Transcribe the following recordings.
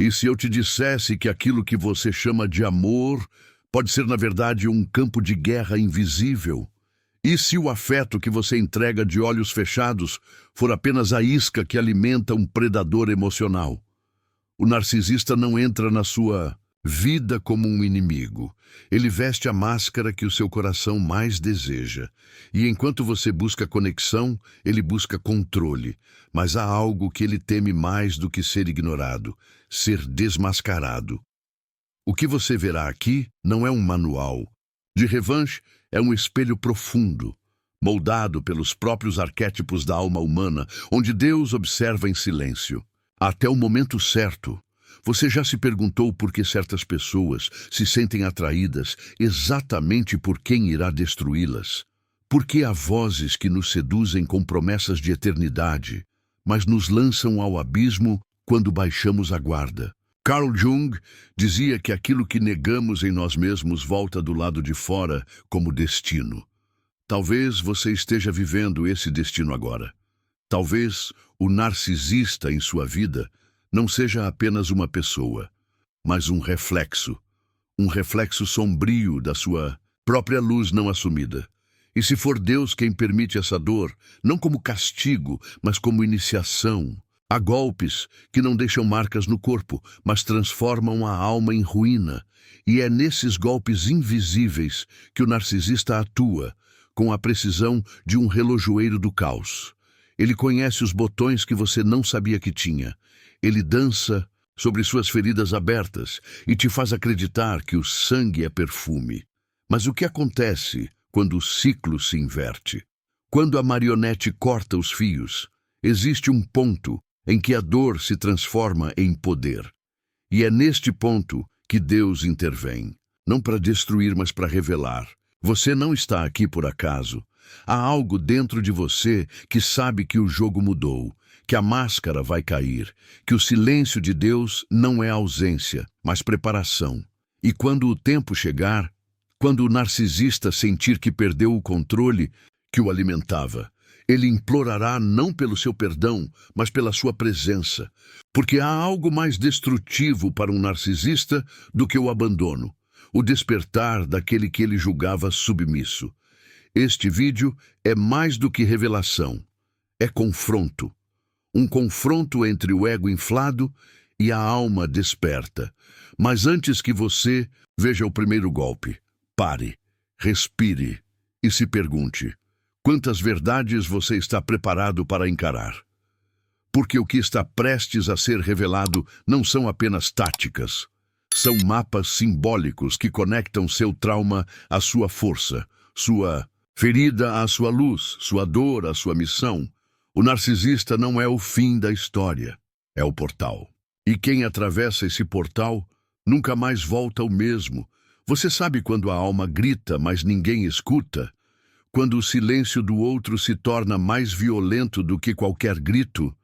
E se eu te dissesse que aquilo que você chama de amor pode ser, na verdade, um campo de guerra invisível? E se o afeto que você entrega de olhos fechados for apenas a isca que alimenta um predador emocional? O narcisista não entra na sua vida como um inimigo. Ele veste a máscara que o seu coração mais deseja. E enquanto você busca conexão, ele busca controle. Mas há algo que ele teme mais do que ser ignorado: ser desmascarado. O que você verá aqui não é um manual de revanche, é um espelho profundo, moldado pelos próprios arquétipos da alma humana, onde Deus observa em silêncio. Até o momento certo, você já se perguntou por que certas pessoas se sentem atraídas exatamente por quem irá destruí-las? Por que há vozes que nos seduzem com promessas de eternidade, mas nos lançam ao abismo quando baixamos a guarda? Carl Jung dizia que aquilo que negamos em nós mesmos volta do lado de fora como destino. Talvez você esteja vivendo esse destino agora. Talvez o narcisista em sua vida não seja apenas uma pessoa, mas um reflexo sombrio da sua própria luz não assumida. E se for Deus quem permite essa dor, não como castigo, mas como iniciação, há golpes que não deixam marcas no corpo, mas transformam a alma em ruína. E é nesses golpes invisíveis que o narcisista atua, com a precisão de um relojoeiro do caos. Ele conhece os botões que você não sabia que tinha. Ele dança sobre suas feridas abertas e te faz acreditar que o sangue é perfume. Mas o que acontece quando o ciclo se inverte? Quando a marionete corta os fios, existe um ponto em que a dor se transforma em poder. E é neste ponto que Deus intervém, não para destruir, mas para revelar. Você não está aqui por acaso. Há algo dentro de você que sabe que o jogo mudou, que a máscara vai cair, que o silêncio de Deus não é ausência, mas preparação. E quando o tempo chegar, quando o narcisista sentir que perdeu o controle que o alimentava, ele implorará não pelo seu perdão, mas pela sua presença. Porque há algo mais destrutivo para um narcisista do que o abandono, o despertar daquele que ele julgava submisso. Este vídeo é mais do que revelação, é confronto. Um confronto entre o ego inflado e a alma desperta. Mas antes que você veja o primeiro golpe, pare, respire e se pergunte: quantas verdades você está preparado para encarar? Porque o que está prestes a ser revelado não são apenas táticas. São mapas simbólicos que conectam seu trauma à sua força, sua ferida à sua luz, sua dor à sua missão. O narcisista não é o fim da história, é o portal. E quem atravessa esse portal nunca mais volta o mesmo. Você sabe quando a alma grita, mas ninguém escuta? Quando o silêncio do outro se torna mais violento do que qualquer grito?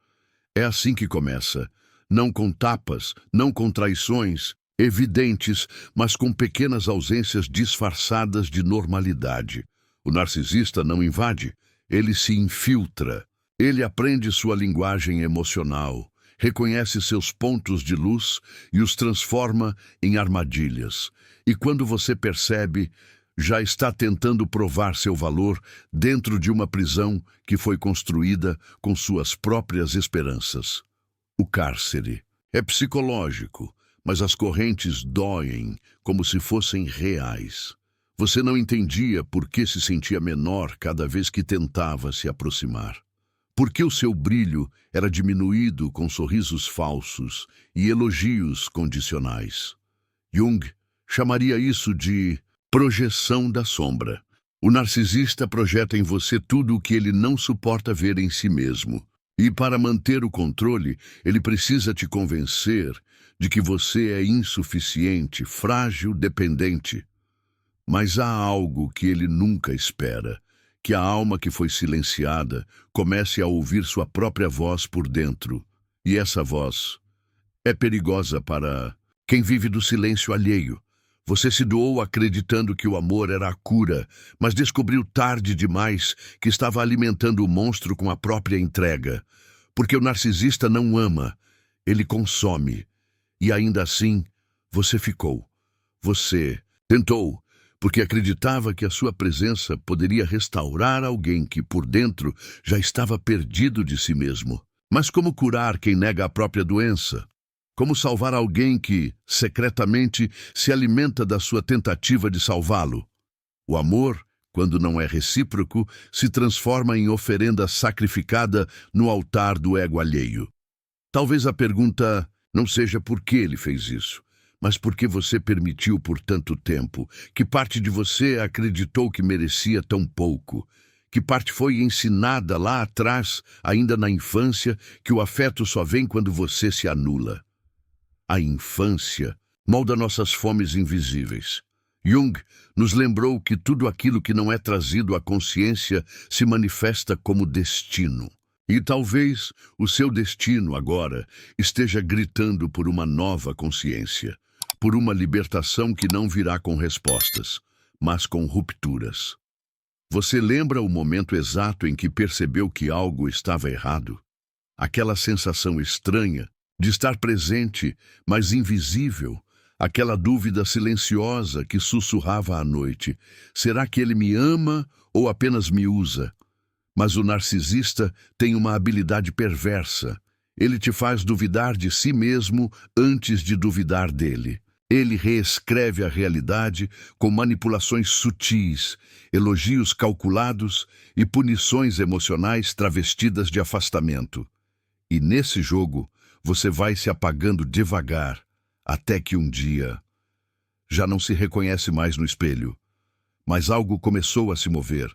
É assim que começa. Não com tapas, não com traições evidentes, mas com pequenas ausências disfarçadas de normalidade. O narcisista não invade, ele se infiltra. Ele aprende sua linguagem emocional, reconhece seus pontos de luz e os transforma em armadilhas. E quando você percebe, já está tentando provar seu valor dentro de uma prisão que foi construída com suas próprias esperanças. O cárcere é psicológico, mas as correntes doem como se fossem reais. Você não entendia por que se sentia menor cada vez que tentava se aproximar. Porque o seu brilho era diminuído com sorrisos falsos e elogios condicionais. Jung chamaria isso de projeção da sombra. O narcisista projeta em você tudo o que ele não suporta ver em si mesmo. E para manter o controle, ele precisa te convencer de que você é insuficiente, frágil, dependente. Mas há algo que ele nunca espera: que a alma que foi silenciada comece a ouvir sua própria voz por dentro. E essa voz é perigosa para quem vive do silêncio alheio. Você se doou acreditando que o amor era a cura, mas descobriu tarde demais que estava alimentando o monstro com a própria entrega. Porque o narcisista não ama, ele consome. E ainda assim, você ficou. Você tentou, porque acreditava que a sua presença poderia restaurar alguém que, por dentro, já estava perdido de si mesmo. Mas como curar quem nega a própria doença? Como salvar alguém que, secretamente, se alimenta da sua tentativa de salvá-lo? O amor, quando não é recíproco, se transforma em oferenda sacrificada no altar do ego alheio. Talvez a pergunta não seja por que ele fez isso, mas por que você permitiu por tanto tempo, que parte de você acreditou que merecia tão pouco, que parte foi ensinada lá atrás, ainda na infância, que o afeto só vem quando você se anula. A infância molda nossas fomes invisíveis. Jung nos lembrou que tudo aquilo que não é trazido à consciência se manifesta como destino. E talvez o seu destino agora esteja gritando por uma nova consciência, por uma libertação que não virá com respostas, mas com rupturas. Você lembra o momento exato em que percebeu que algo estava errado? Aquela sensação estranha de estar presente, mas invisível, aquela dúvida silenciosa que sussurrava à noite: será que ele me ama ou apenas me usa? Mas o narcisista tem uma habilidade perversa. Ele te faz duvidar de si mesmo antes de duvidar dele. Ele reescreve a realidade com manipulações sutis, elogios calculados e punições emocionais travestidas de afastamento. E nesse jogo, você vai se apagando devagar, até que um dia já não se reconhece mais no espelho. Mas algo começou a se mover.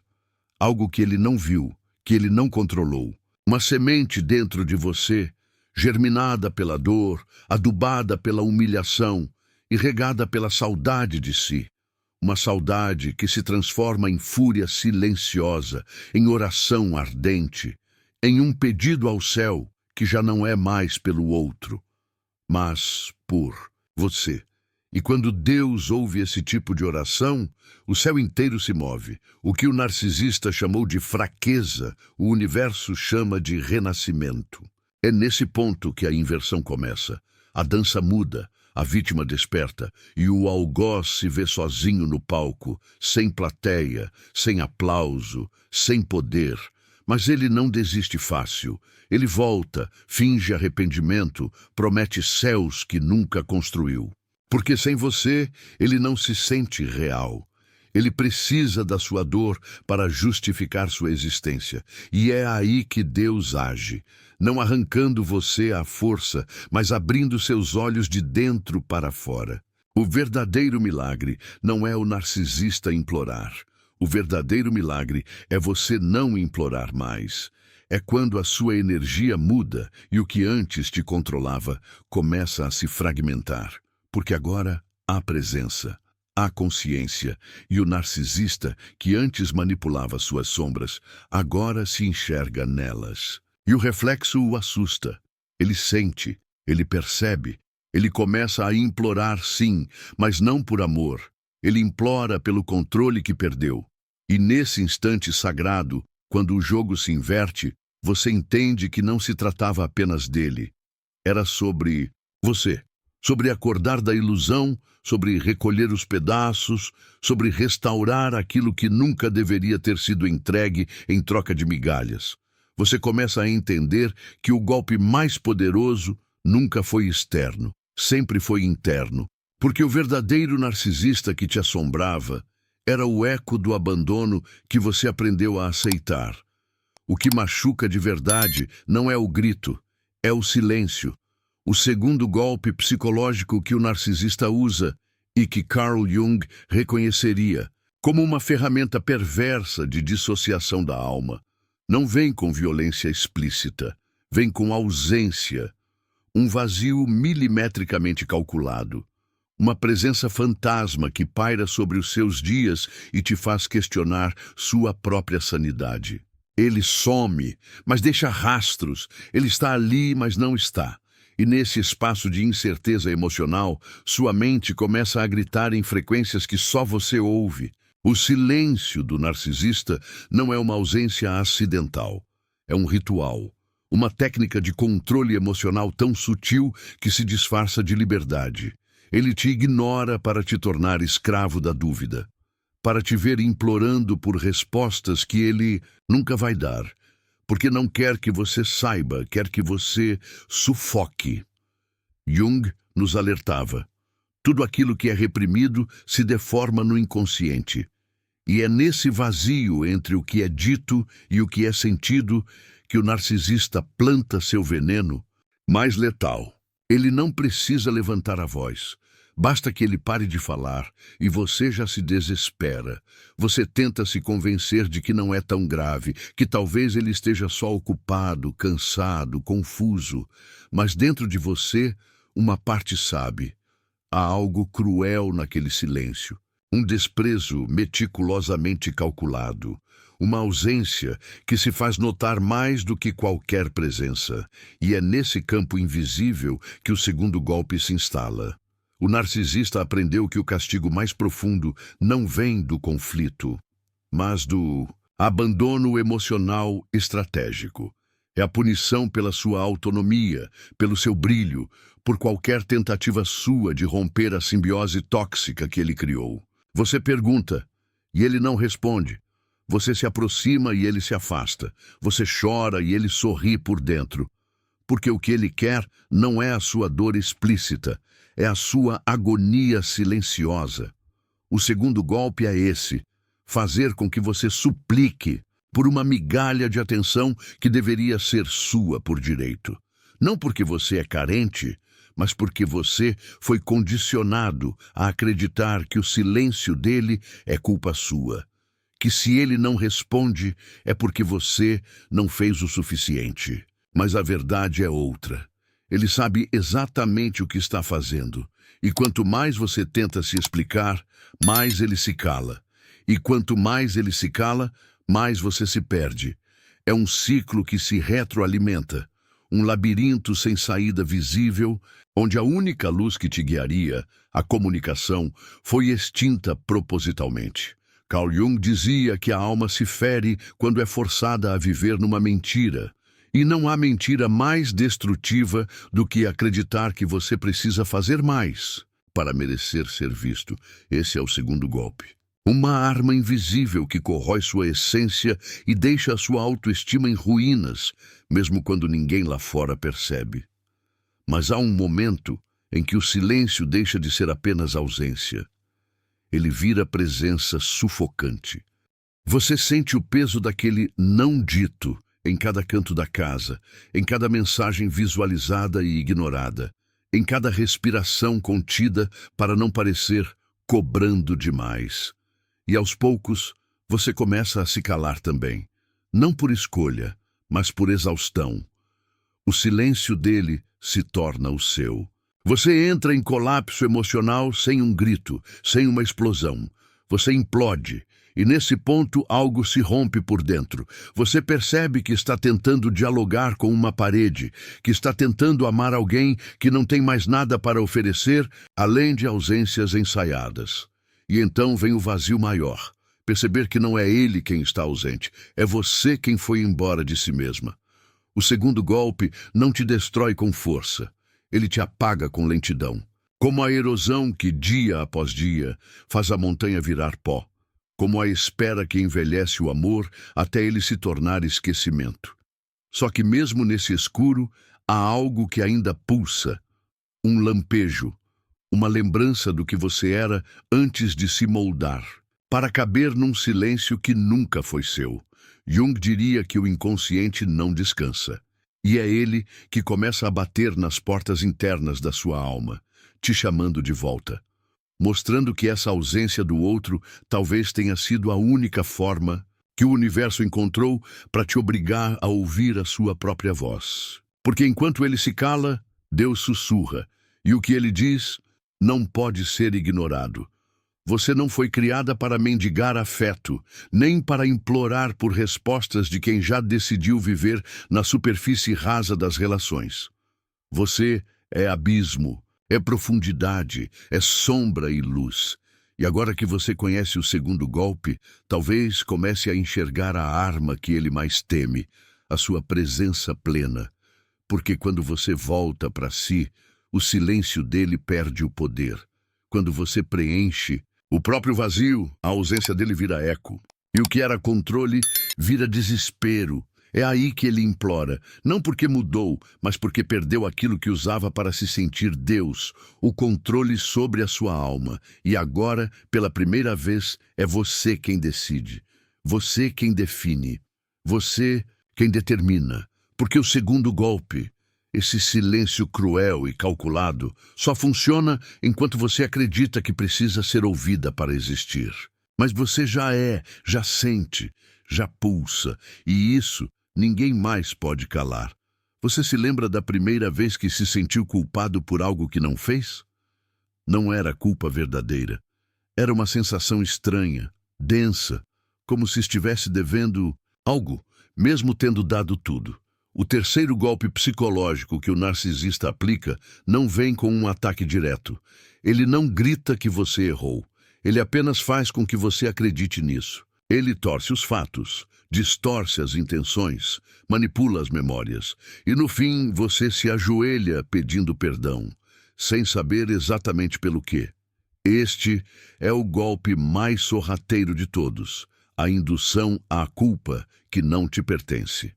Algo que ele não viu, que ele não controlou. Uma semente dentro de você, germinada pela dor, adubada pela humilhação e regada pela saudade de si. Uma saudade que se transforma em fúria silenciosa, em oração ardente, em um pedido ao céu que já não é mais pelo outro, mas por você. E quando Deus ouve esse tipo de oração, o céu inteiro se move. O que o narcisista chamou de fraqueza, o universo chama de renascimento. É nesse ponto que a inversão começa. A dança muda, a vítima desperta, e o algoz se vê sozinho no palco, sem plateia, sem aplauso, sem poder. Mas ele não desiste fácil. Ele volta, finge arrependimento, promete céus que nunca construiu. Porque sem você, ele não se sente real. Ele precisa da sua dor para justificar sua existência. E é aí que Deus age, não arrancando você à força, mas abrindo seus olhos de dentro para fora. O verdadeiro milagre não é o narcisista implorar. O verdadeiro milagre é você não implorar mais. É quando a sua energia muda e o que antes te controlava começa a se fragmentar. Porque agora há presença, há consciência, e o narcisista, que antes manipulava suas sombras, agora se enxerga nelas. E o reflexo o assusta. Ele sente, ele percebe, ele começa a implorar sim, mas não por amor. Ele implora pelo controle que perdeu. E nesse instante sagrado, quando o jogo se inverte, você entende que não se tratava apenas dele. Era sobre você. Sobre acordar da ilusão, sobre recolher os pedaços, sobre restaurar aquilo que nunca deveria ter sido entregue em troca de migalhas. Você começa a entender que o golpe mais poderoso nunca foi externo, sempre foi interno, porque o verdadeiro narcisista que te assombrava era o eco do abandono que você aprendeu a aceitar. O que machuca de verdade não é o grito, é o silêncio. O segundo golpe psicológico que o narcisista usa e que Carl Jung reconheceria como uma ferramenta perversa de dissociação da alma. Não vem com violência explícita, vem com ausência, um vazio milimetricamente calculado, uma presença fantasma que paira sobre os seus dias e te faz questionar sua própria sanidade. Ele some, mas deixa rastros, ele está ali, mas não está. E nesse espaço de incerteza emocional, sua mente começa a gritar em frequências que só você ouve. O silêncio do narcisista não é uma ausência acidental, é um ritual. Uma técnica de controle emocional tão sutil que se disfarça de liberdade. Ele te ignora para te tornar escravo da dúvida, para te ver implorando por respostas que ele nunca vai dar, porque não quer que você saiba, quer que você sufoque. Jung nos alertava. Tudo aquilo que é reprimido se deforma no inconsciente. E é nesse vazio entre o que é dito e o que é sentido que o narcisista planta seu veneno mais letal. Ele não precisa levantar a voz. Basta que ele pare de falar e você já se desespera. Você tenta se convencer de que não é tão grave, que talvez ele esteja só ocupado, cansado, confuso. Mas dentro de você, uma parte sabe. Há algo cruel naquele silêncio. Um desprezo meticulosamente calculado. Uma ausência que se faz notar mais do que qualquer presença. E é nesse campo invisível que o segundo golpe se instala. O narcisista aprendeu que o castigo mais profundo não vem do conflito, mas do abandono emocional estratégico. É a punição pela sua autonomia, pelo seu brilho, por qualquer tentativa sua de romper a simbiose tóxica que ele criou. Você pergunta, e ele não responde. Você se aproxima e ele se afasta. Você chora e ele sorri por dentro. Porque o que ele quer não é a sua dor explícita, é a sua agonia silenciosa. O segundo golpe é esse: fazer com que você suplique por uma migalha de atenção que deveria ser sua por direito. Não porque você é carente, mas porque você foi condicionado a acreditar que o silêncio dele é culpa sua. Que se ele não responde, é porque você não fez o suficiente. Mas a verdade é outra. Ele sabe exatamente o que está fazendo. E quanto mais você tenta se explicar, mais ele se cala. E quanto mais ele se cala, mais você se perde. É um ciclo que se retroalimenta. Um labirinto sem saída visível, onde a única luz que te guiaria, a comunicação, foi extinta propositalmente. Carl Jung dizia que a alma se fere quando é forçada a viver numa mentira. E não há mentira mais destrutiva do que acreditar que você precisa fazer mais para merecer ser visto. Esse é o segundo golpe. Uma arma invisível que corrói sua essência e deixa a sua autoestima em ruínas, mesmo quando ninguém lá fora percebe. Mas há um momento em que o silêncio deixa de ser apenas ausência. Ele vira presença sufocante. Você sente o peso daquele não dito em cada canto da casa, em cada mensagem visualizada e ignorada, em cada respiração contida para não parecer cobrando demais. E aos poucos, você começa a se calar também, não por escolha, mas por exaustão. O silêncio dele se torna o seu. Você entra em colapso emocional sem um grito, sem uma explosão. Você implode. E nesse ponto algo se rompe por dentro. Você percebe que está tentando dialogar com uma parede, que está tentando amar alguém que não tem mais nada para oferecer, além de ausências ensaiadas. E então vem o vazio maior. Perceber que não é ele quem está ausente, é você quem foi embora de si mesma. O segundo golpe não te destrói com força. Ele te apaga com lentidão. Como a erosão que, dia após dia, faz a montanha virar pó. Como a espera que envelhece o amor até ele se tornar esquecimento. Só que mesmo nesse escuro, há algo que ainda pulsa, um lampejo, uma lembrança do que você era antes de se moldar, para caber num silêncio que nunca foi seu. Jung diria que o inconsciente não descansa, e é ele que começa a bater nas portas internas da sua alma, te chamando de volta. Mostrando que essa ausência do outro talvez tenha sido a única forma que o universo encontrou para te obrigar a ouvir a sua própria voz. Porque enquanto ele se cala, Deus sussurra, e o que ele diz não pode ser ignorado. Você não foi criada para mendigar afeto, nem para implorar por respostas de quem já decidiu viver na superfície rasa das relações. Você é abismo. É profundidade, é sombra e luz. E agora que você conhece o segundo golpe, talvez comece a enxergar a arma que ele mais teme, a sua presença plena, porque quando você volta para si, o silêncio dele perde o poder. Quando você preenche o próprio vazio, a ausência dele vira eco. E o que era controle vira desespero. É aí que ele implora, não porque mudou, mas porque perdeu aquilo que usava para se sentir Deus, o controle sobre a sua alma. E agora, pela primeira vez, é você quem decide. Você quem define. Você quem determina. Porque o segundo golpe, esse silêncio cruel e calculado, só funciona enquanto você acredita que precisa ser ouvida para existir. Mas você já sente, já pulsa, e isso ninguém mais pode calar. Você se lembra da primeira vez que se sentiu culpado por algo que não fez? Não era culpa verdadeira. Era uma sensação estranha, densa, como se estivesse devendo algo, mesmo tendo dado tudo. O terceiro golpe psicológico que o narcisista aplica não vem com um ataque direto. Ele não grita que você errou. Ele apenas faz com que você acredite nisso. Ele torce os fatos, distorce as intenções, manipula as memórias. E no fim, você se ajoelha pedindo perdão, sem saber exatamente pelo quê. Este é o golpe mais sorrateiro de todos, a indução à culpa que não te pertence.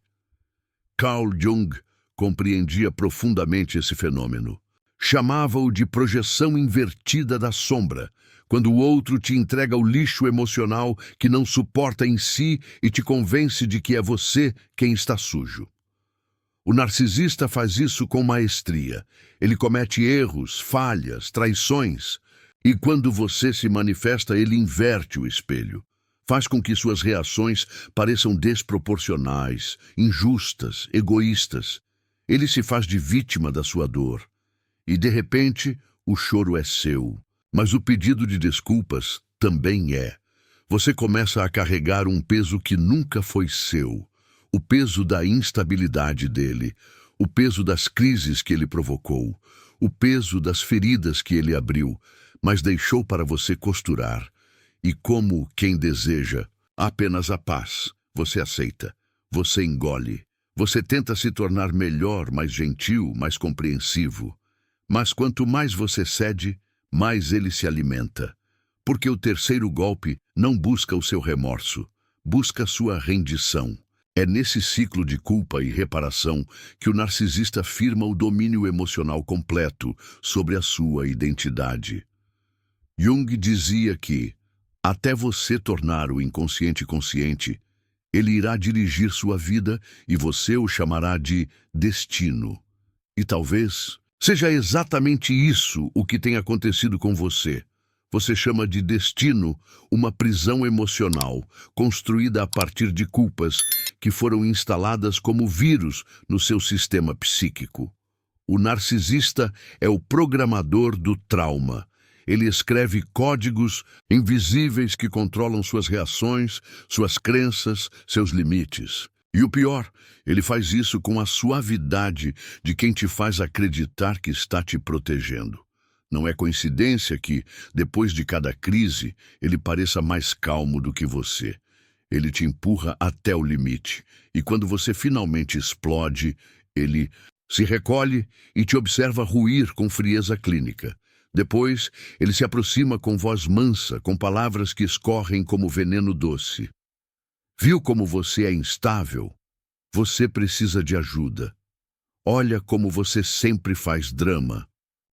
Carl Jung compreendia profundamente esse fenômeno. Chamava-o de projeção invertida da sombra, quando o outro te entrega o lixo emocional que não suporta em si e te convence de que é você quem está sujo. O narcisista faz isso com maestria. Ele comete erros, falhas, traições, e quando você se manifesta, ele inverte o espelho. Faz com que suas reações pareçam desproporcionais, injustas, egoístas. Ele se faz de vítima da sua dor. E, de repente, o choro é seu. Mas o pedido de desculpas também é. Você começa a carregar um peso que nunca foi seu. O peso da instabilidade dele. O peso das crises que ele provocou. O peso das feridas que ele abriu, mas deixou para você costurar. E como quem deseja apenas a paz, você aceita, você engole, você tenta se tornar melhor, mais gentil, mais compreensivo. Mas quanto mais você cede, mais ele se alimenta. Porque o terceiro golpe não busca o seu remorso, busca a sua rendição. É nesse ciclo de culpa e reparação que o narcisista firma o domínio emocional completo sobre a sua identidade. Jung dizia que, até você tornar o inconsciente consciente, ele irá dirigir sua vida e você o chamará de destino. E talvez seja exatamente isso o que tem acontecido com você. Você chama de destino uma prisão emocional, construída a partir de culpas que foram instaladas como vírus no seu sistema psíquico. O narcisista é o programador do trauma. Ele escreve códigos invisíveis que controlam suas reações, suas crenças, seus limites. E o pior, ele faz isso com a suavidade de quem te faz acreditar que está te protegendo. Não é coincidência que, depois de cada crise, ele pareça mais calmo do que você. Ele te empurra até o limite. E quando você finalmente explode, ele se recolhe e te observa ruir com frieza clínica. Depois, ele se aproxima com voz mansa, com palavras que escorrem como veneno doce. Viu como você é instável? Você precisa de ajuda. Olha como você sempre faz drama.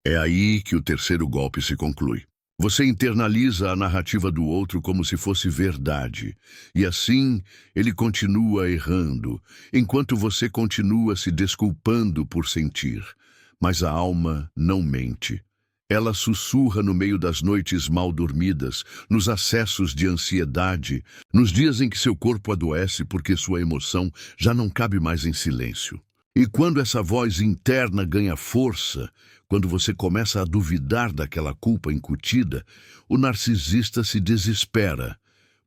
É aí que o terceiro golpe se conclui. Você internaliza a narrativa do outro como se fosse verdade. E assim, ele continua errando, enquanto você continua se desculpando por sentir. Mas a alma não mente. Ela sussurra no meio das noites mal dormidas, nos acessos de ansiedade, nos dias em que seu corpo adoece porque sua emoção já não cabe mais em silêncio. E quando essa voz interna ganha força, quando você começa a duvidar daquela culpa incutida, o narcisista se desespera,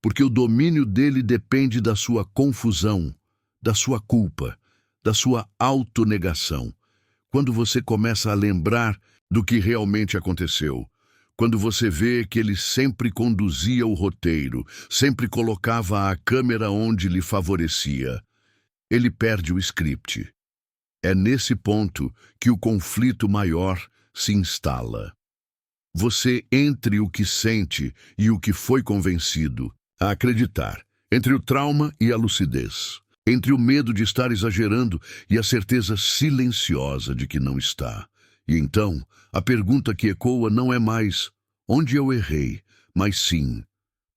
porque o domínio dele depende da sua confusão, da sua culpa, da sua autonegação. Quando você começa a lembrar do que realmente aconteceu, quando você vê que ele sempre conduzia o roteiro, sempre colocava a câmera onde lhe favorecia, ele perde o script. É nesse ponto que o conflito maior se instala. Você entre o que sente e o que foi convencido a acreditar, entre o trauma e a lucidez, entre o medo de estar exagerando e a certeza silenciosa de que não está. E então, a pergunta que ecoa não é mais onde eu errei, mas sim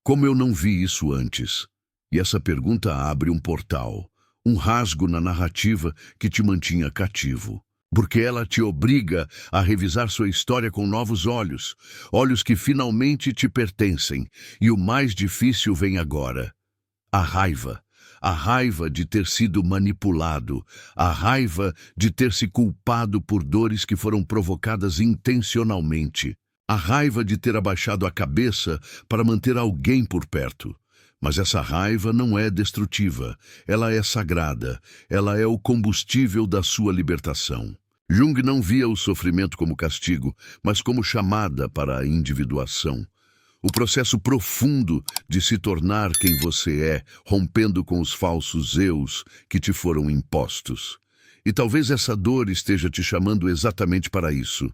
como eu não vi isso antes. E essa pergunta abre um portal, um rasgo na narrativa que te mantinha cativo. Porque ela te obriga a revisar sua história com novos olhos, olhos que finalmente te pertencem. E o mais difícil vem agora: a raiva. A raiva de ter sido manipulado, a raiva de ter se culpado por dores que foram provocadas intencionalmente, a raiva de ter abaixado a cabeça para manter alguém por perto. Mas essa raiva não é destrutiva, ela é sagrada, ela é o combustível da sua libertação. Jung não via o sofrimento como castigo, mas como chamada para a individuação. O processo profundo de se tornar quem você é, rompendo com os falsos eus que te foram impostos. E talvez essa dor esteja te chamando exatamente para isso,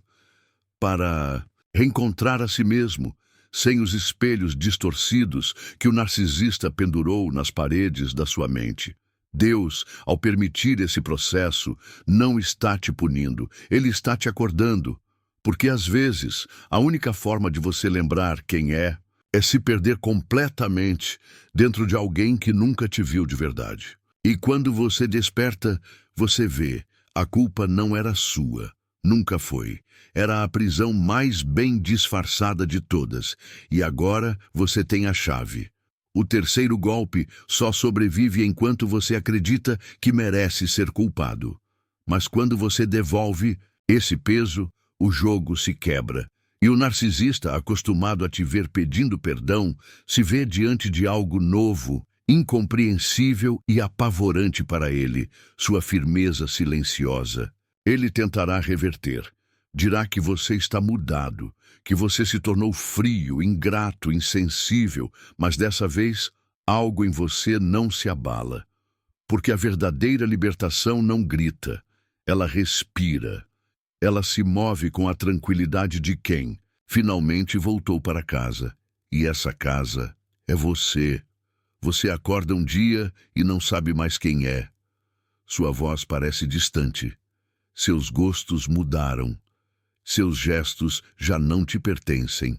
para reencontrar a si mesmo, sem os espelhos distorcidos que o narcisista pendurou nas paredes da sua mente. Deus, ao permitir esse processo, não está te punindo, Ele está te acordando. Porque, às vezes, a única forma de você lembrar quem é se perder completamente dentro de alguém que nunca te viu de verdade. E quando você desperta, você vê, a culpa não era sua, nunca foi. Era a prisão mais bem disfarçada de todas. E agora você tem a chave. O terceiro golpe só sobrevive enquanto você acredita que merece ser culpado. Mas quando você devolve esse peso, o jogo se quebra. E o narcisista, acostumado a te ver pedindo perdão, se vê diante de algo novo, incompreensível e apavorante para ele, sua firmeza silenciosa. Ele tentará reverter. Dirá que você está mudado, que você se tornou frio, ingrato, insensível, mas dessa vez algo em você não se abala. Porque a verdadeira libertação não grita, ela respira. Ela se move com a tranquilidade de quem finalmente voltou para casa. E essa casa é você. Você acorda um dia e não sabe mais quem é. Sua voz parece distante. Seus gostos mudaram. Seus gestos já não te pertencem.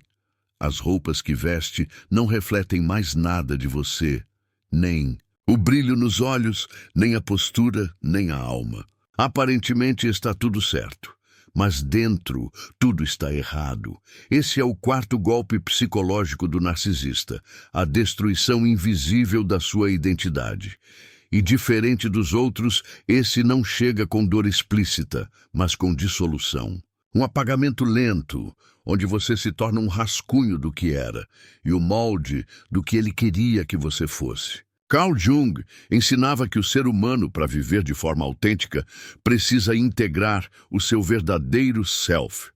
As roupas que veste não refletem mais nada de você, nem o brilho nos olhos, nem a postura, nem a alma. Aparentemente está tudo certo. Mas dentro, tudo está errado. Esse é o quarto golpe psicológico do narcisista, a destruição invisível da sua identidade. E diferente dos outros, esse não chega com dor explícita, mas com dissolução. Um apagamento lento, onde você se torna um rascunho do que era, e o molde do que ele queria que você fosse. Carl Jung ensinava que o ser humano, para viver de forma autêntica, precisa integrar o seu verdadeiro self.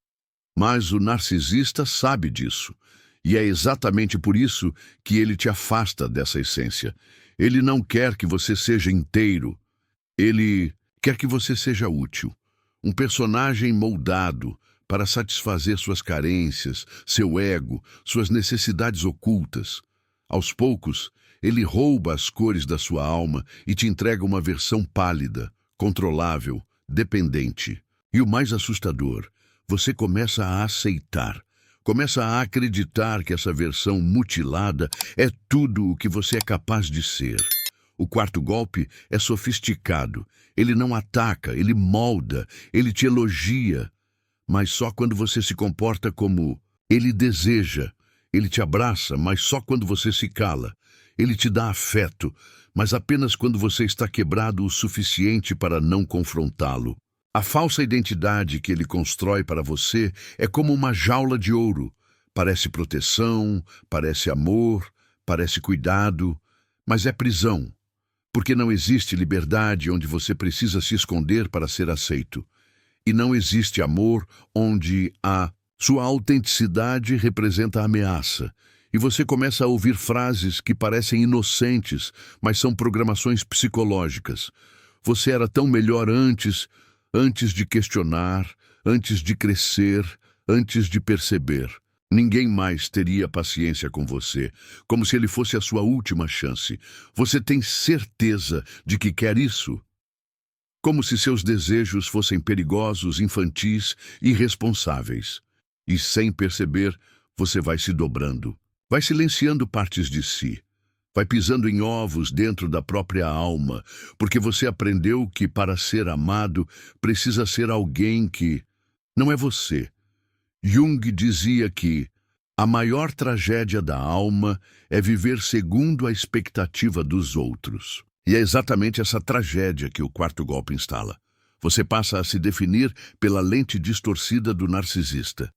Mas o narcisista sabe disso, e é exatamente por isso que ele te afasta dessa essência. Ele não quer que você seja inteiro, ele quer que você seja útil. Um personagem moldado para satisfazer suas carências, seu ego, suas necessidades ocultas. Aos poucos, ele rouba as cores da sua alma e te entrega uma versão pálida, controlável, dependente. E o mais assustador, você começa a aceitar, começa a acreditar que essa versão mutilada é tudo o que você é capaz de ser. O quarto golpe é sofisticado. Ele não ataca, ele molda, ele te elogia. Mas só quando você se comporta como ele deseja. Ele te abraça, mas só quando você se cala. Ele te dá afeto, mas apenas quando você está quebrado o suficiente para não confrontá-lo. A falsa identidade que ele constrói para você é como uma jaula de ouro. Parece proteção, parece amor, parece cuidado, mas é prisão. Porque não existe liberdade onde você precisa se esconder para ser aceito. E não existe amor onde a sua autenticidade representa ameaça. E você começa a ouvir frases que parecem inocentes, mas são programações psicológicas. Você era tão melhor antes de questionar, antes de crescer, antes de perceber. Ninguém mais teria paciência com você, como se ele fosse a sua última chance. Você tem certeza de que quer isso? Como se seus desejos fossem perigosos, infantis, irresponsáveis. E sem perceber, você vai se dobrando. Vai silenciando partes de si. Vai pisando em ovos dentro da própria alma, porque você aprendeu que para ser amado precisa ser alguém que não é você. Jung dizia que a maior tragédia da alma é viver segundo a expectativa dos outros. E é exatamente essa tragédia que o quarto golpe instala. Você passa a se definir pela lente distorcida do narcisista.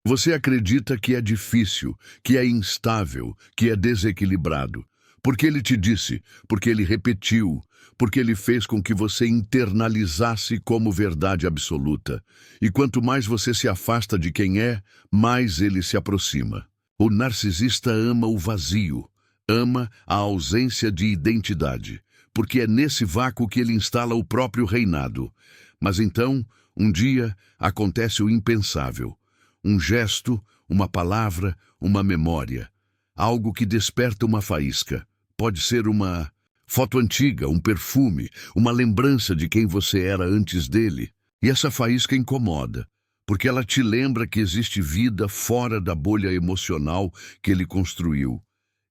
Você acredita que é difícil, que é instável, que é desequilibrado. Porque ele te disse, porque ele repetiu, porque ele fez com que você internalizasse como verdade absoluta. E quanto mais você se afasta de quem é, mais ele se aproxima. O narcisista ama o vazio, ama a ausência de identidade, porque é nesse vácuo que ele instala o próprio reinado. Mas então, um dia, acontece o impensável. Um gesto, uma palavra, uma memória. Algo que desperta uma faísca. Pode ser uma foto antiga, um perfume, uma lembrança de quem você era antes dele. E essa faísca incomoda, porque ela te lembra que existe vida fora da bolha emocional que ele construiu.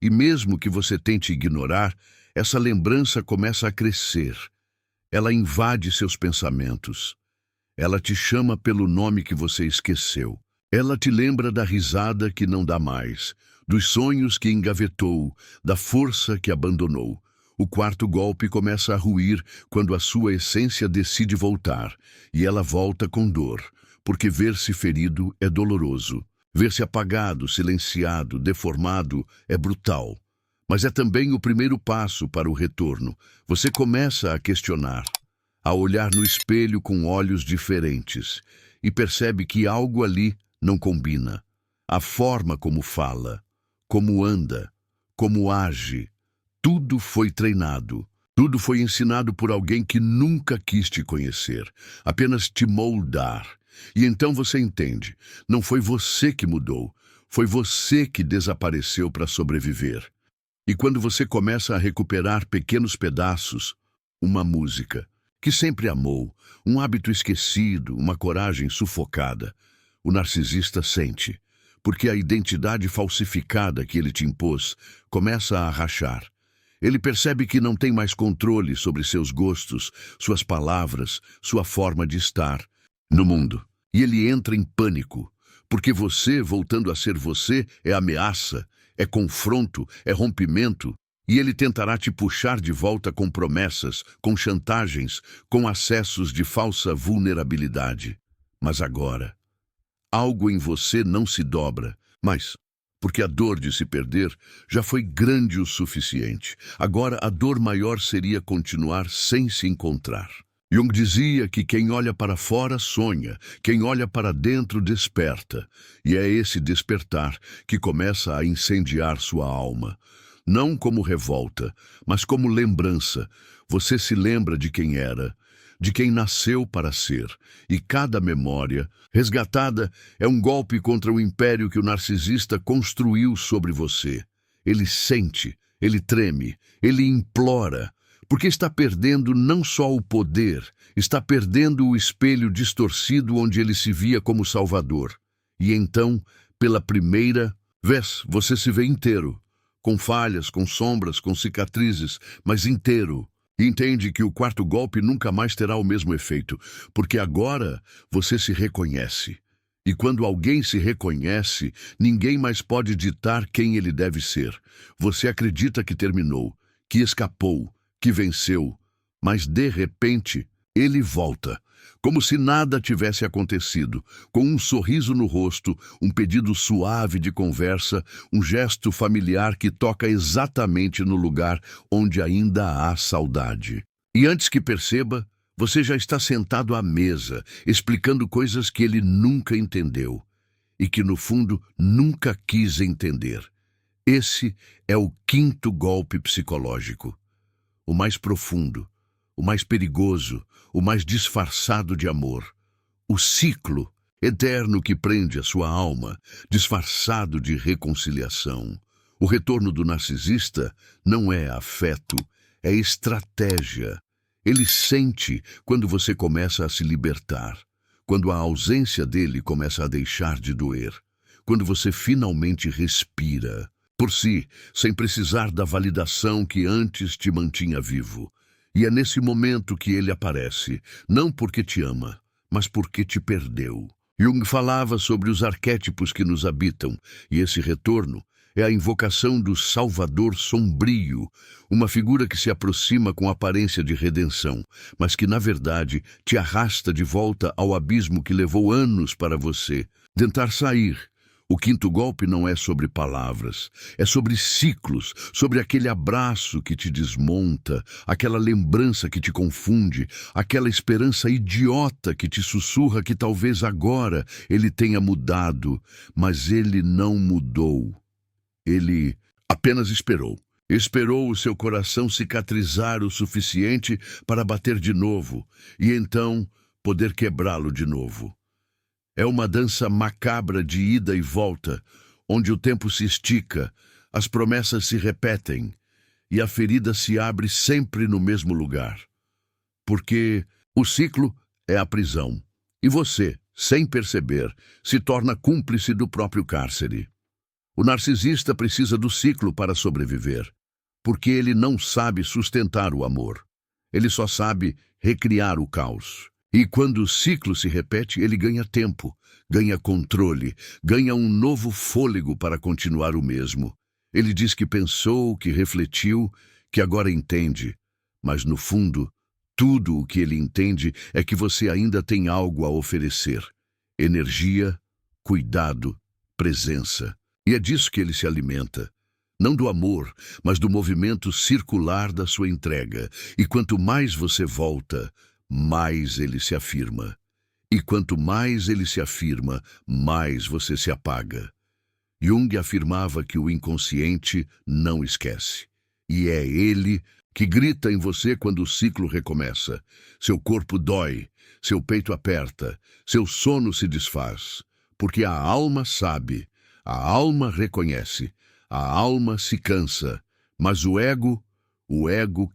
E mesmo que você tente ignorar, essa lembrança começa a crescer. Ela invade seus pensamentos. Ela te chama pelo nome que você esqueceu. Ela te lembra da risada que não dá mais, dos sonhos que engavetou, da força que abandonou. O quarto golpe começa a ruir quando a sua essência decide voltar, e ela volta com dor, porque ver-se ferido é doloroso. Ver-se apagado, silenciado, deformado é brutal. Mas é também o primeiro passo para o retorno. Você começa a questionar, a olhar no espelho com olhos diferentes, e percebe que algo ali não combina. A forma como fala, como anda, como age, tudo foi treinado. Tudo foi ensinado por alguém que nunca quis te conhecer, apenas te moldar. E então você entende, não foi você que mudou, foi você que desapareceu para sobreviver. E quando você começa a recuperar pequenos pedaços, uma música que sempre amou, um hábito esquecido, uma coragem sufocada, o narcisista sente, porque a identidade falsificada que ele te impôs começa a rachar. Ele percebe que não tem mais controle sobre seus gostos, suas palavras, sua forma de estar no mundo. E ele entra em pânico, porque você, voltando a ser você, é ameaça, é confronto, é rompimento, e ele tentará te puxar de volta com promessas, com chantagens, com acessos de falsa vulnerabilidade. Mas agora, algo em você não se dobra, mas, porque a dor de se perder já foi grande o suficiente. Agora a dor maior seria continuar sem se encontrar. Jung dizia que quem olha para fora sonha, quem olha para dentro desperta. E é esse despertar que começa a incendiar sua alma. Não como revolta, mas como lembrança. Você se lembra de quem era, de quem nasceu para ser, e cada memória, resgatada, é um golpe contra o império que o narcisista construiu sobre você. Ele sente, ele treme, ele implora, porque está perdendo não só o poder, está perdendo o espelho distorcido onde ele se via como salvador. E então, pela primeira vez, você se vê inteiro, com falhas, com sombras, com cicatrizes, mas inteiro. E entende que o quarto golpe nunca mais terá o mesmo efeito, porque agora você se reconhece. E quando alguém se reconhece, ninguém mais pode ditar quem ele deve ser. Você acredita que terminou, que escapou, que venceu, mas de repente ele volta, como se nada tivesse acontecido, com um sorriso no rosto, um pedido suave de conversa, um gesto familiar que toca exatamente no lugar onde ainda há saudade. E antes que perceba, você já está sentado à mesa, explicando coisas que ele nunca entendeu e que, no fundo, nunca quis entender. Esse é o quinto golpe psicológico, o mais profundo, o mais perigoso, o mais disfarçado de amor. O ciclo eterno que prende a sua alma, disfarçado de reconciliação. O retorno do narcisista não é afeto, é estratégia. Ele sente quando você começa a se libertar, quando a ausência dele começa a deixar de doer, quando você finalmente respira por si, sem precisar da validação que antes te mantinha vivo. E é nesse momento que ele aparece, não porque te ama, mas porque te perdeu. Jung falava sobre os arquétipos que nos habitam, e esse retorno é a invocação do Salvador sombrio, uma figura que se aproxima com aparência de redenção, mas que, na verdade, te arrasta de volta ao abismo que levou anos para você tentar sair. O quinto golpe não é sobre palavras, é sobre ciclos, sobre aquele abraço que te desmonta, aquela lembrança que te confunde, aquela esperança idiota que te sussurra que talvez agora ele tenha mudado, mas ele não mudou. Ele apenas esperou. Esperou o seu coração cicatrizar o suficiente para bater de novo e então poder quebrá-lo de novo. É uma dança macabra de ida e volta, onde o tempo se estica, as promessas se repetem e a ferida se abre sempre no mesmo lugar. Porque o ciclo é a prisão e você, sem perceber, se torna cúmplice do próprio cárcere. O narcisista precisa do ciclo para sobreviver, porque ele não sabe sustentar o amor. Ele só sabe recriar o caos. E quando o ciclo se repete, ele ganha tempo, ganha controle, ganha um novo fôlego para continuar o mesmo. Ele diz que pensou, que refletiu, que agora entende. Mas, no fundo, tudo o que ele entende é que você ainda tem algo a oferecer. Energia, cuidado, presença. E é disso que ele se alimenta. Não do amor, mas do movimento circular da sua entrega. E quanto mais você volta, mais ele se afirma. E quanto mais ele se afirma, mais você se apaga. Jung afirmava que o inconsciente não esquece. E é ele que grita em você quando o ciclo recomeça. Seu corpo dói, seu peito aperta, seu sono se desfaz. Porque a alma sabe, a alma reconhece, a alma se cansa. Mas o ego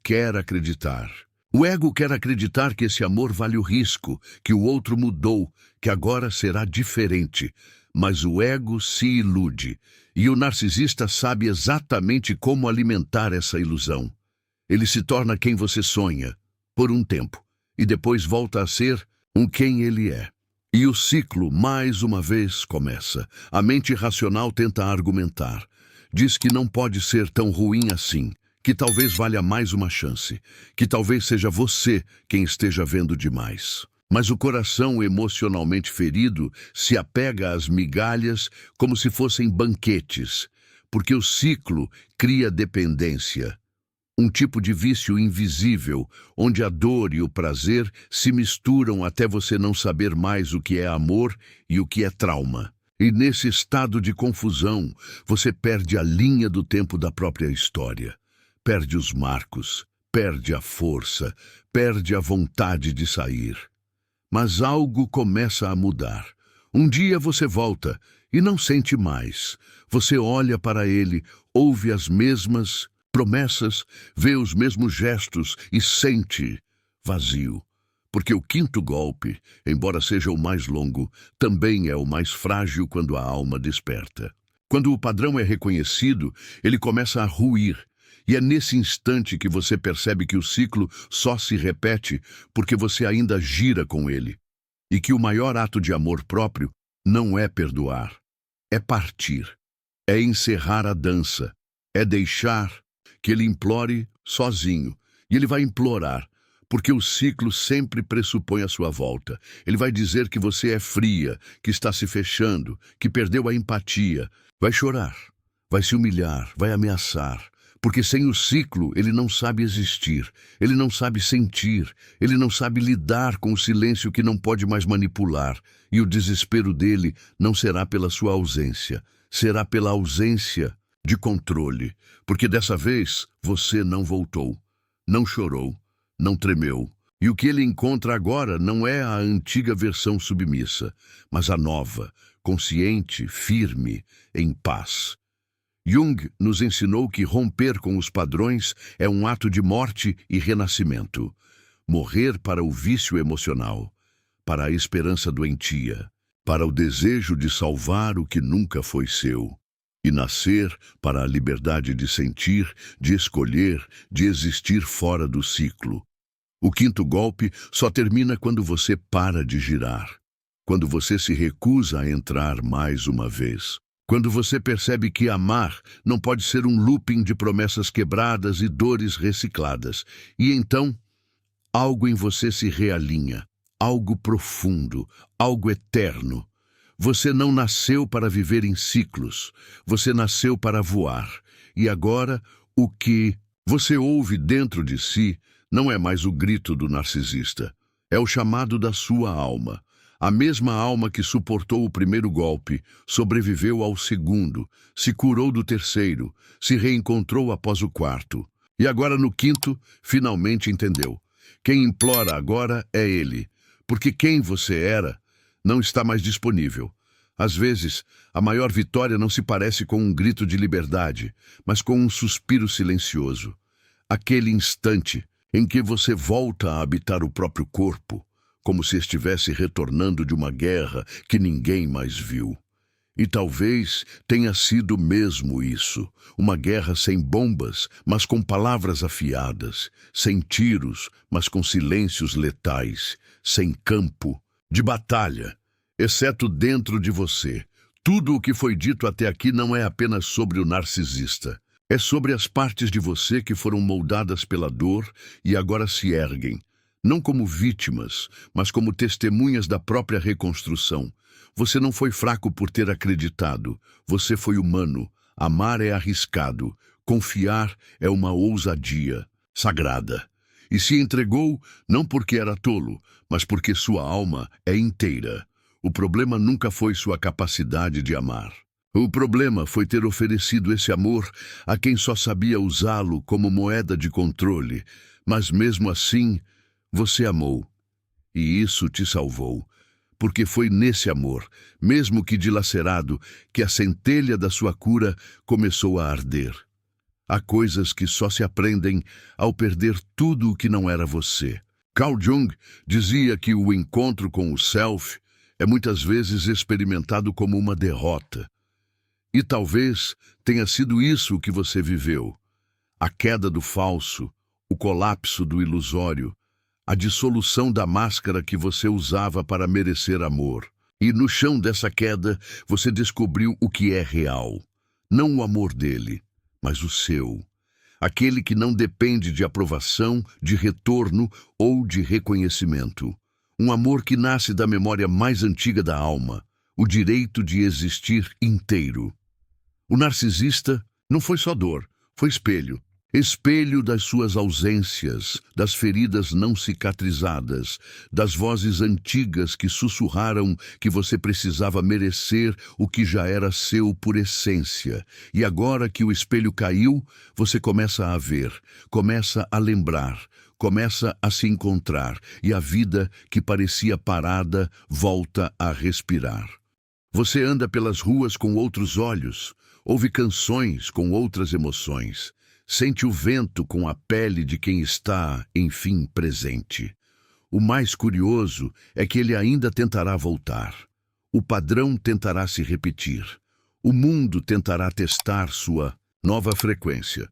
quer acreditar. O ego quer acreditar que esse amor vale o risco, que o outro mudou, que agora será diferente. Mas o ego se ilude, e o narcisista sabe exatamente como alimentar essa ilusão. Ele se torna quem você sonha, por um tempo, e depois volta a ser quem ele é. E o ciclo, mais uma vez, começa. A mente racional tenta argumentar. Diz que não pode ser tão ruim assim, que talvez valha mais uma chance, que talvez seja você quem esteja vendo demais. Mas o coração emocionalmente ferido se apega às migalhas como se fossem banquetes, porque o ciclo cria dependência. Um tipo de vício invisível, onde a dor e o prazer se misturam até você não saber mais o que é amor e o que é trauma. E nesse estado de confusão, você perde a linha do tempo da própria história. Perde os marcos, perde a força, perde a vontade de sair. Mas algo começa a mudar. Um dia você volta e não sente mais. Você olha para ele, ouve as mesmas promessas, vê os mesmos gestos e sente vazio. Porque o quinto golpe, embora seja o mais longo, também é o mais frágil quando a alma desperta. Quando o padrão é reconhecido, ele começa a ruir. E é nesse instante que você percebe que o ciclo só se repete porque você ainda gira com ele. E que o maior ato de amor próprio não é perdoar, é partir, é encerrar a dança, é deixar que ele implore sozinho. E ele vai implorar, porque o ciclo sempre pressupõe a sua volta. Ele vai dizer que você é fria, que está se fechando, que perdeu a empatia. Vai chorar, vai se humilhar, vai ameaçar. Porque sem o ciclo ele não sabe existir, ele não sabe sentir, ele não sabe lidar com o silêncio que não pode mais manipular. E o desespero dele não será pela sua ausência, será pela ausência de controle, porque dessa vez você não voltou, não chorou, não tremeu. E o que ele encontra agora não é a antiga versão submissa, mas a nova, consciente, firme, em paz. Jung nos ensinou que romper com os padrões é um ato de morte e renascimento. Morrer para o vício emocional, para a esperança doentia, para o desejo de salvar o que nunca foi seu. E nascer para a liberdade de sentir, de escolher, de existir fora do ciclo. O quinto golpe só termina quando você para de girar, quando você se recusa a entrar mais uma vez, quando você percebe que amar não pode ser um looping de promessas quebradas e dores recicladas. E então, algo em você se realinha, algo profundo, algo eterno. Você não nasceu para viver em ciclos, você nasceu para voar. E agora, o que você ouve dentro de si não é mais o grito do narcisista, é o chamado da sua alma. A mesma alma que suportou o primeiro golpe, sobreviveu ao segundo, se curou do terceiro, se reencontrou após o quarto. E agora no quinto, finalmente entendeu. Quem implora agora é ele, porque quem você era não está mais disponível. Às vezes, a maior vitória não se parece com um grito de liberdade, mas com um suspiro silencioso. Aquele instante em que você volta a habitar o próprio corpo, como se estivesse retornando de uma guerra que ninguém mais viu. E talvez tenha sido mesmo isso, uma guerra sem bombas, mas com palavras afiadas, sem tiros, mas com silêncios letais, sem campo de batalha, exceto dentro de você. Tudo o que foi dito até aqui não é apenas sobre o narcisista. É sobre as partes de você que foram moldadas pela dor e agora se erguem, não como vítimas, mas como testemunhas da própria reconstrução. Você não foi fraco por ter acreditado, você foi humano. Amar é arriscado, confiar é uma ousadia sagrada. E se entregou não porque era tolo, mas porque sua alma é inteira. O problema nunca foi sua capacidade de amar. O problema foi ter oferecido esse amor a quem só sabia usá-lo como moeda de controle. Mas mesmo assim, você amou. E isso te salvou. Porque foi nesse amor, mesmo que dilacerado, que a centelha da sua cura começou a arder. Há coisas que só se aprendem ao perder tudo o que não era você. Carl Jung dizia que o encontro com o self é muitas vezes experimentado como uma derrota. E talvez tenha sido isso que você viveu. A queda do falso, o colapso do ilusório, a dissolução da máscara que você usava para merecer amor. E no chão dessa queda, você descobriu o que é real. Não o amor dele, mas o seu. Aquele que não depende de aprovação, de retorno ou de reconhecimento. Um amor que nasce da memória mais antiga da alma, o direito de existir inteiro. O narcisista não foi só dor, foi espelho. Espelho das suas ausências, das feridas não cicatrizadas, das vozes antigas que sussurraram que você precisava merecer o que já era seu por essência. E agora que o espelho caiu, você começa a ver, começa a lembrar, começa a se encontrar, e a vida que parecia parada volta a respirar. Você anda pelas ruas com outros olhos, ouve canções com outras emoções. Sente o vento com a pele de quem está, enfim, presente. O mais curioso é que ele ainda tentará voltar. O padrão tentará se repetir. O mundo tentará testar sua nova frequência.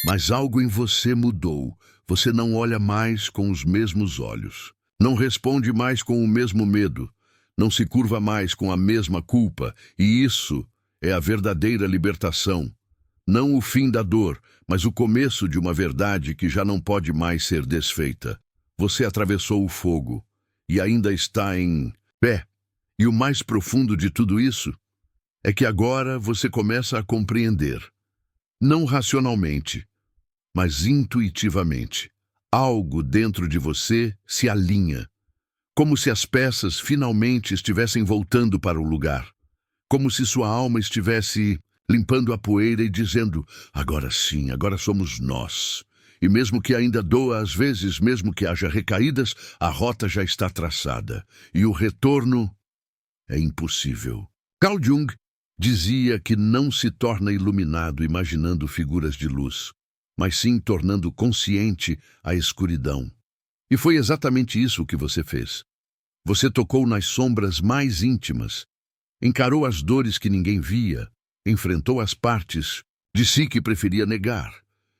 Mas algo em você mudou. Você não olha mais com os mesmos olhos. Não responde mais com o mesmo medo. Não se curva mais com a mesma culpa. E isso é a verdadeira libertação. Não o fim da dor, mas o começo de uma verdade que já não pode mais ser desfeita. Você atravessou o fogo e ainda está em pé. E o mais profundo de tudo isso é que agora você começa a compreender. Não racionalmente, mas intuitivamente. Algo dentro de você se alinha. Como se as peças finalmente estivessem voltando para o lugar. Como se sua alma estivesse limpando a poeira e dizendo: agora sim, agora somos nós. E mesmo que ainda doa às vezes, mesmo que haja recaídas, a rota já está traçada. E o retorno é impossível. Carl Jung dizia que não se torna iluminado imaginando figuras de luz, mas sim tornando consciente a escuridão. E foi exatamente isso que você fez. Você tocou nas sombras mais íntimas, encarou as dores que ninguém via, enfrentou as partes de si que preferia negar.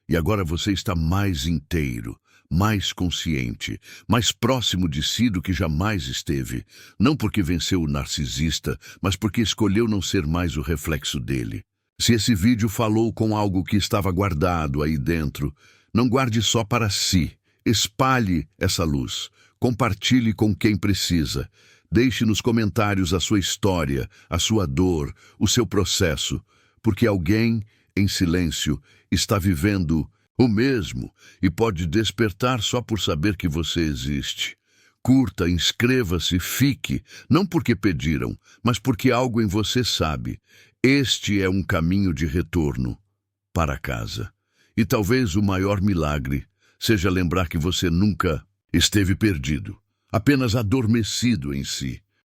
E agora você está mais inteiro, mais consciente, mais próximo de si do que jamais esteve. Não porque venceu o narcisista, mas porque escolheu não ser mais o reflexo dele. Se esse vídeo falou com algo que estava guardado aí dentro, não guarde só para si. Espalhe essa luz. Compartilhe com quem precisa. Deixe nos comentários a sua história, a sua dor, o seu processo, porque alguém, em silêncio, está vivendo o mesmo e pode despertar só por saber que você existe. Curta, inscreva-se, fique, não porque pediram, mas porque algo em você sabe. Este é um caminho de retorno para casa. E talvez o maior milagre seja lembrar que você nunca esteve perdido, apenas adormecido em si.